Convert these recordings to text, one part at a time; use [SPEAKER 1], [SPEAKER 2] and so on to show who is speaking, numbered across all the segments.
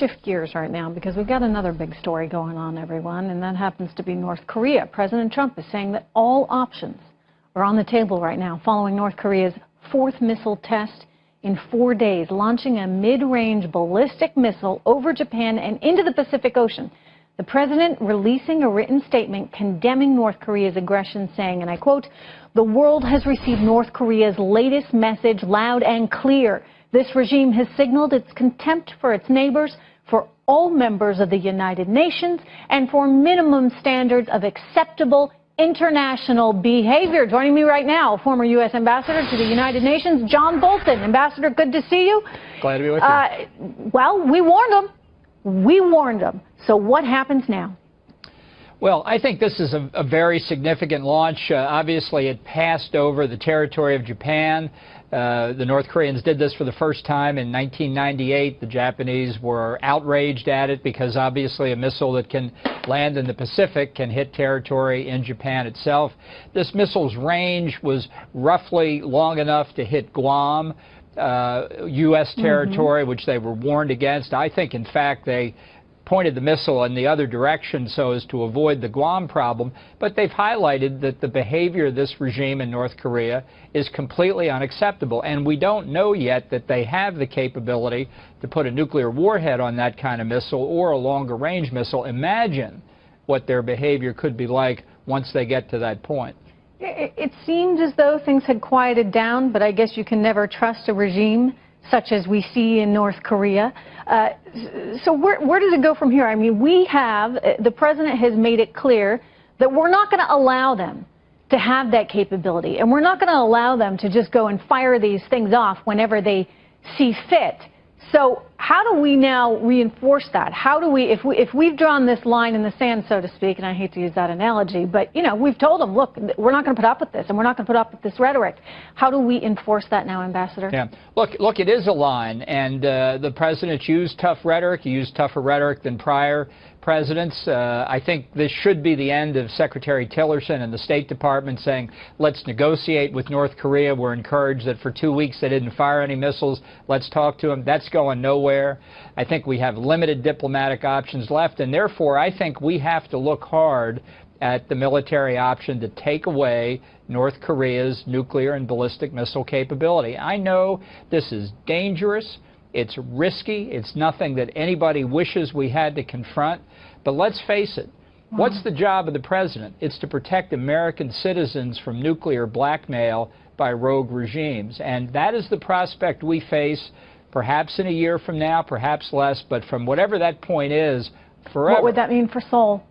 [SPEAKER 1] shift gears right now because we've got another big story going on, everyone, and that happens to be North Korea. President Trump is saying that all options are on the table right now following North Korea's fourth missile test in 4 days, launching a mid-range ballistic missile over Japan and into the Pacific Ocean. The president releasing a written statement condemning North Korea's aggression, saying, and I quote, "The world has received North Korea's latest message loud and clear. This regime has signaled its contempt for its neighbors, for all members of the United Nations, and for minimum standards of acceptable international behavior." Joining me right now, former U.S. Ambassador to the United Nations, John Bolton. Ambassador, good to see you.
[SPEAKER 2] Glad to be with you.
[SPEAKER 1] Well, we warned them. We warned them. So what happens now?
[SPEAKER 2] Well, I think this is a very significant launch. Obviously, it passed over the territory of Japan. The North Koreans did this for the first time in 1998. The Japanese were outraged at it because obviously a missile that can land in the Pacific can hit territory in Japan itself. This missile's range was roughly long enough to hit Guam, U.S. territory, which they were warned against. I think, in fact, they pointed the missile in the other direction so as to avoid the Guam problem, but they've highlighted that the behavior of this regime in North Korea is completely unacceptable, and we don't know yet that they have the capability to put a nuclear warhead on that kind of missile or a longer range missile. Imagine what their behavior could be like once they get to that point.
[SPEAKER 1] It seemed as though things had quieted down, but I guess you can never trust a regime such as we see in North Korea. So where does it go from here? I mean, the president has made it clear that we're not going to allow them to have that capability, and we're not going to allow them to just go and fire these things off whenever they see fit. So how do we now reinforce that? How do we, if we've drawn this line in the sand, so to speak, and I hate to use that analogy, but, you know, we've told them, look, we're not going to put up with this, and we're not going to put up with this rhetoric. How do we enforce that now, Ambassador?
[SPEAKER 2] Yeah. Look, it is a line, and the president used tough rhetoric. He used tougher rhetoric than prior presidents. I think this should be the end of Secretary Tillerson and the State Department saying, let's negotiate with North Korea. We're encouraged that for 2 weeks they didn't fire any missiles. Let's talk to them. That's going nowhere. I think we have limited diplomatic options left, and therefore I think we have to look hard at the military option to take away North Korea's nuclear and ballistic missile capability. I know this is dangerous. It's risky. It's nothing that anybody wishes we had to confront. But let's face it, what's the job of the president? It's to protect American citizens from nuclear blackmail by rogue regimes. And that is the prospect we face, perhaps in a year from now, perhaps less, but from whatever that point is, forever.
[SPEAKER 1] What would that mean for Seoul?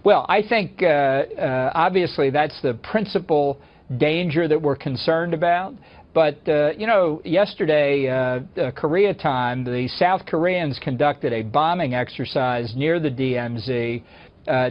[SPEAKER 2] Well, I think obviously that's the principal danger that we're concerned about. But, you know, yesterday, Korea time, the South Koreans conducted a bombing exercise near the DMZ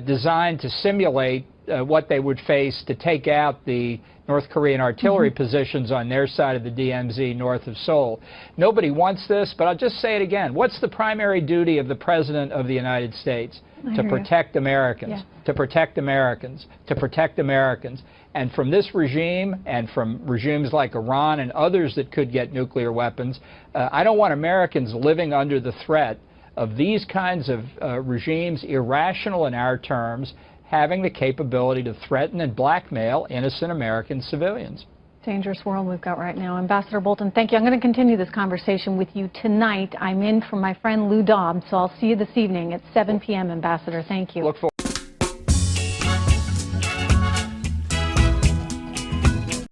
[SPEAKER 2] designed to simulate what they would face to take out the North Korean artillery positions on their side of the DMZ north of Seoul. Nobody wants this, but I'll just say it again. What's the primary duty of the President of the United States? To protect Americans, to protect Americans, to protect Americans. And from this regime and from regimes like Iran and others that could get nuclear weapons, I don't want Americans living under the threat of these kinds of regimes, irrational in our terms, having the capability to threaten and blackmail innocent American civilians.
[SPEAKER 1] Dangerous world we've got right now. Ambassador Bolton, thank you. I'm going to continue this conversation with you tonight. I'm in for my friend Lou Dobbs, so I'll see you this evening at 7 p.m., Ambassador. Thank you.
[SPEAKER 2] Look forward